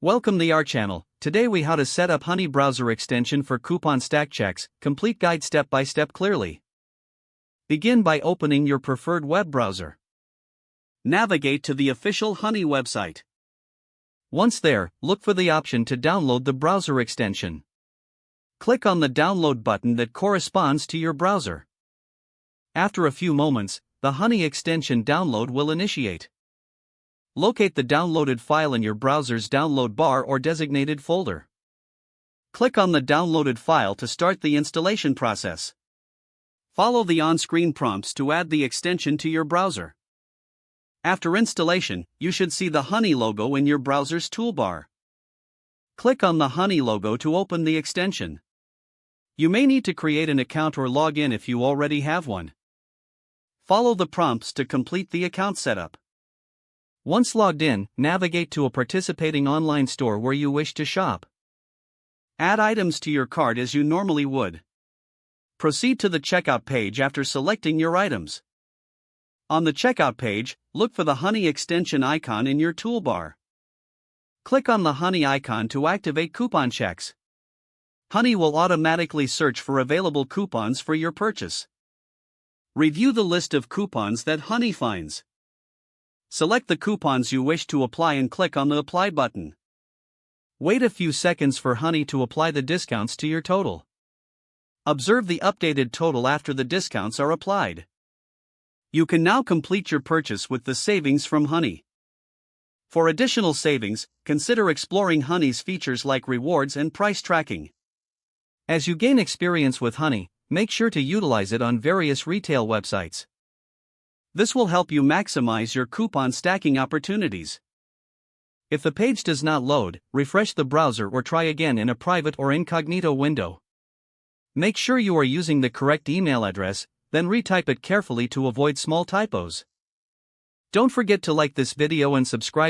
Welcome to our channel. Today we how to set up Honey browser extension for coupon stack checks, complete guide step by step clearly. Begin by opening your preferred web browser. Navigate to the official Honey website. Once there, look for the option to download the browser extension. Click on the download button that corresponds to your browser. After a few moments, the Honey extension download will initiate. Locate the downloaded file in your browser's download bar or designated folder. Click on the downloaded file to start the installation process. Follow the on-screen prompts to add the extension to your browser. After installation, you should see the Honey logo in your browser's toolbar. Click on the Honey logo to open the extension. You may need to create an account or log in if you already have one. Follow the prompts to complete the account setup. Once logged in, navigate to a participating online store where you wish to shop. Add items to your cart as you normally would. Proceed to the checkout page after selecting your items. On the checkout page, look for the Honey extension icon in your toolbar. Click on the Honey icon to activate coupon checks. Honey will automatically search for available coupons for your purchase. Review the list of coupons that Honey finds. Select the coupons you wish to apply and click on the Apply button. Wait a few seconds for Honey to apply the discounts to your total. Observe the updated total after the discounts are applied. You can now complete your purchase with the savings from Honey. For additional savings, consider exploring Honey's features like rewards and price tracking. As you gain experience with Honey, make sure to utilize it on various retail websites. This will help you maximize your coupon stacking opportunities. If the page does not load, refresh the browser or try again in a private or incognito window. Make sure you are using the correct email address, then retype it carefully to avoid small typos. Don't forget to like this video and subscribe.